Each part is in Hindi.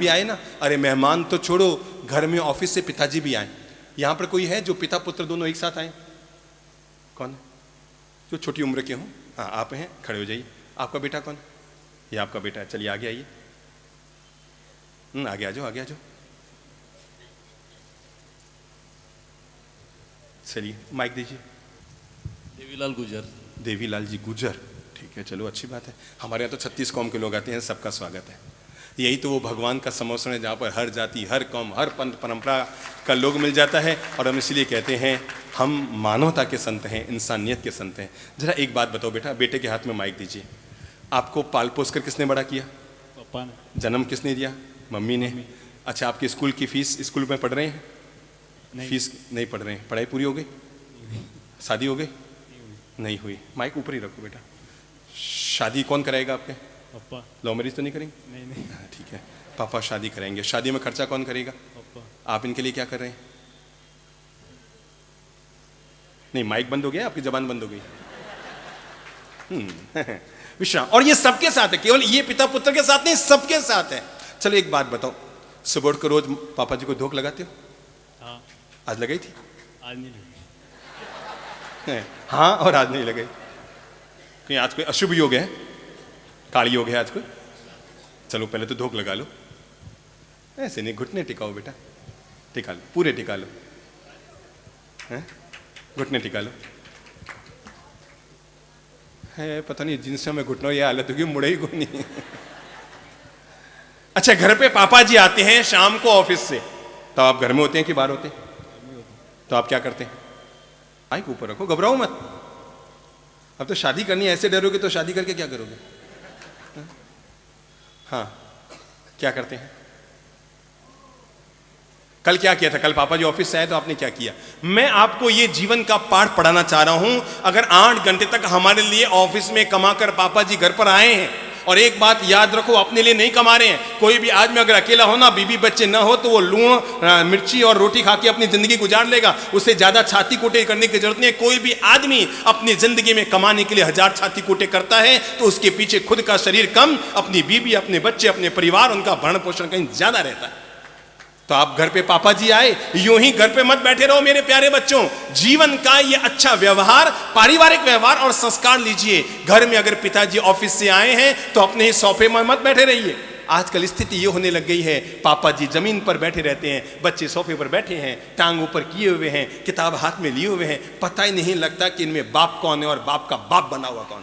भी आए ना, अरे मेहमान तो छोड़ो, घर में ऑफिस से पिताजी भी आए। यहाँ पर कोई है जो पिता पुत्र दोनों एक साथ आए? कौन है जो छोटी उम्र के हों? हाँ आप हैं, खड़े हो जाइए। आपका बेटा कौन? ये आपका बेटा है, चलिए आगे आइए। आगे आ जाओ, आगे आ जाओ। चलिए माइक दीजिए। देवीलाल गुजर। देवीलाल जी गुजर, ठीक है, चलो अच्छी बात है। हमारे यहाँ तो 36 कौम के लोग आते हैं, सबका स्वागत है। यही तो वो भगवान का समोसन है जहाँ पर हर जाति, हर कौम, हर पंथ परंपरा का लोग मिल जाता है। और हम इसलिए कहते हैं हम मानवता के संत हैं, इंसानियत के संत हैं। जरा एक बात बताओ बेटा, बेटे के हाथ में माइक दीजिए। आपको पाल पोस कर किसने बड़ा किया? पापा ने। जन्म किसने दिया? मम्मी ने। अच्छा, आपकी स्कूल की फीस, स्कूल में पढ़ रहे हैं? नहीं। फीस नहीं पढ़ रहे हैं, पढ़ाई पूरी हो गई? शादी हो गई? नहीं हुई। माइक ऊपर ही रखो बेटा। शादी कौन कराएगा आपके? पापा। लव मैरिज तो नहीं करेंगे? नहीं। ठीक है, पापा शादी कराएंगे। शादी में खर्चा कौन करेगा? पापा। आप इनके लिए क्या कर रहे हैं? नहीं, माइक बंद हो गया, आपकी जबान बंद हो गई। विश्राम। और ये सबके साथ है, केवल ये पिता पुत्र के साथ नहीं, सबके साथ है। चलो एक बात बताओ, सुबह उठ कर रोज पापा जी को धोख लगाते हो? हाँ। आज लगाई थी? आज नहीं लगी। हाँ, और आज नहीं लगाई। कहीं आज कोई अशुभ योग है, काली योग है आज कोई? चलो पहले तो धोख लगा लो। ऐसे नहीं, घुटने टिकाओ बेटा, टिका लो, पूरे टिका लो, घुटने टिका लो। है पता नहीं जिनसे मैं घुटना ये हालत होगी, मुड़े ही को नहीं। अच्छा, घर पे पापा जी आते हैं शाम को ऑफिस से, तो आप घर में होते हैं कि बाहर होते हैं? तो आप क्या करते हैं? माइक ऊपर रखो, घबराओ मत। अब तो शादी करनी है, ऐसे डरोगे तो शादी करके क्या करोगे? हाँ, क्या करते हैं? कल क्या किया था? कल पापा जी ऑफिस से आए तो आपने क्या किया? मैं आपको ये जीवन का पाठ पढ़ाना चाह रहा हूं। अगर 8 घंटे तक हमारे लिए ऑफिस में कमाकर पापा जी घर पर आए हैं, और एक बात याद रखो, अपने लिए नहीं कमा रहे हैं। कोई भी आदमी अगर अकेला हो ना, बीबी बच्चे ना हो, तो वो लूण मिर्ची और रोटी खा के अपनी जिंदगी गुजार लेगा। उससे ज्यादा छाती कूटे करने की जरूरत नहीं है। कोई भी आदमी अपनी जिंदगी में कमाने के लिए 1000 छाती कूटे करता है, तो उसके पीछे खुद का शरीर कम, अपनी बीबी, अपने बच्चे, अपने परिवार, उनका भरण पोषण कहीं ज्यादा रहता है। तो आप घर पे पापा जी आए, यूं ही घर पे मत बैठे रहो मेरे प्यारे बच्चों। जीवन का ये अच्छा व्यवहार, पारिवारिक व्यवहार और संस्कार लीजिए। घर में अगर पिताजी ऑफिस से आए हैं तो अपने ही सोफे में मत बैठे रहिए। आजकल स्थिति ये होने लग गई है, पापा जी जमीन पर बैठे रहते हैं, बच्चे सोफे पर बैठे हैं, टांग ऊपर किए हुए हैं, किताब हाथ में लिए हुए हैं। पता ही नहीं लगता कि इनमें बाप कौन है और बाप का बाप बना हुआ कौन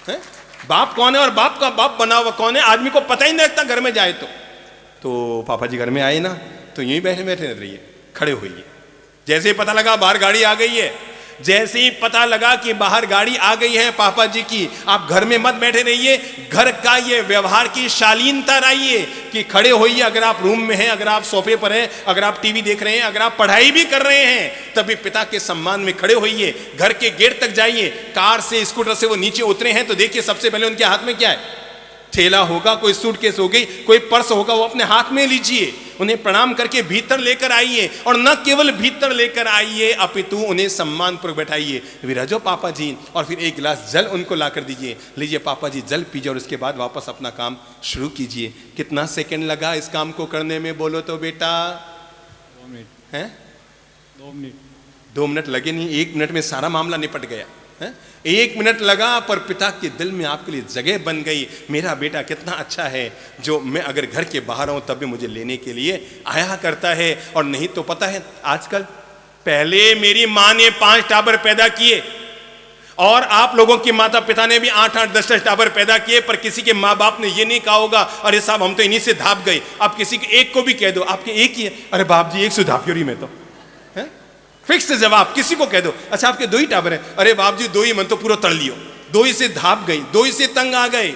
है? बाप कौन है और बाप का बाप बना हुआ कौन है, आदमी को पता ही नहीं लगता घर में जाए तो पापा जी घर में आए ना, तो यूं ही बैठे बैठे रहिए, खड़े होइए। जैसे ही पता लगा बाहर गाड़ी आ गई है, जैसे ही पता लगा कि बाहर गाड़ी आ गई है पापा जी की, आप घर में मत बैठे रहिए। घर का ये व्यवहार की शालीनता रहिए कि खड़े होइए। अगर आप रूम में हैं, अगर आप सोफे पर हैं, अगर आप टीवी देख रहे हैं, अगर आप पढ़ाई भी कर रहे हैं, तभी पिता के सम्मान में खड़े होइए। घर के गेट तक जाइए। कार से, स्कूटर से वो नीचे उतरे हैं तो देखिए सबसे पहले उनके हाथ में क्या है? थैला होगा, कोई सूटकेस हो गई, कोई पर्स होगा, वो अपने हाथ में लीजिए। उन्हें प्रणाम करके भीतर लेकर आइए, और न केवल भीतर लेकर आइए अपितु उन्हें सम्मान पूर्वक बैठाइए। विराजो पापा जी, और फिर एक गिलास जल उनको लाकर दीजिए। लीजिए पापा जी, जल पीजिए, और उसके बाद वापस अपना काम शुरू कीजिए। कितना सेकंड लगा इस काम को करने में, बोलो तो बेटा? 2 मिनट हैं? 2 मिनट 2 मिनट लगे नहीं, 1 मिनट में सारा मामला निपट गया है? 1 मिनट लगा, पर पिता के दिल में आपके लिए जगह बन गई। मेरा बेटा कितना अच्छा है, जो मैं अगर घर के बाहर हूं तब भी मुझे लेने के लिए आया करता है। और नहीं तो पता है आजकल, पहले मेरी मां ने 5 टाबर पैदा किए, और आप लोगों के माता पिता ने भी 8-8, 10-10 टाबर पैदा किए, पर किसी के माँ बाप ने ये नहीं कहा होगा अरे साहब हम तो इन्हीं से धाप गए। अब किसी के एक को भी कह दो आपके एक ही है, अरे बाप जी 1 से धाप क्यों मैं तो फिक्स जवाब। किसी को कह दो अच्छा आपके 2 ही टाबर है, अरे बाप जी 2 ही, मन तो पूरा तड़ लियो, 2 ही से धाप गई, 2 ही से तंग आ गए।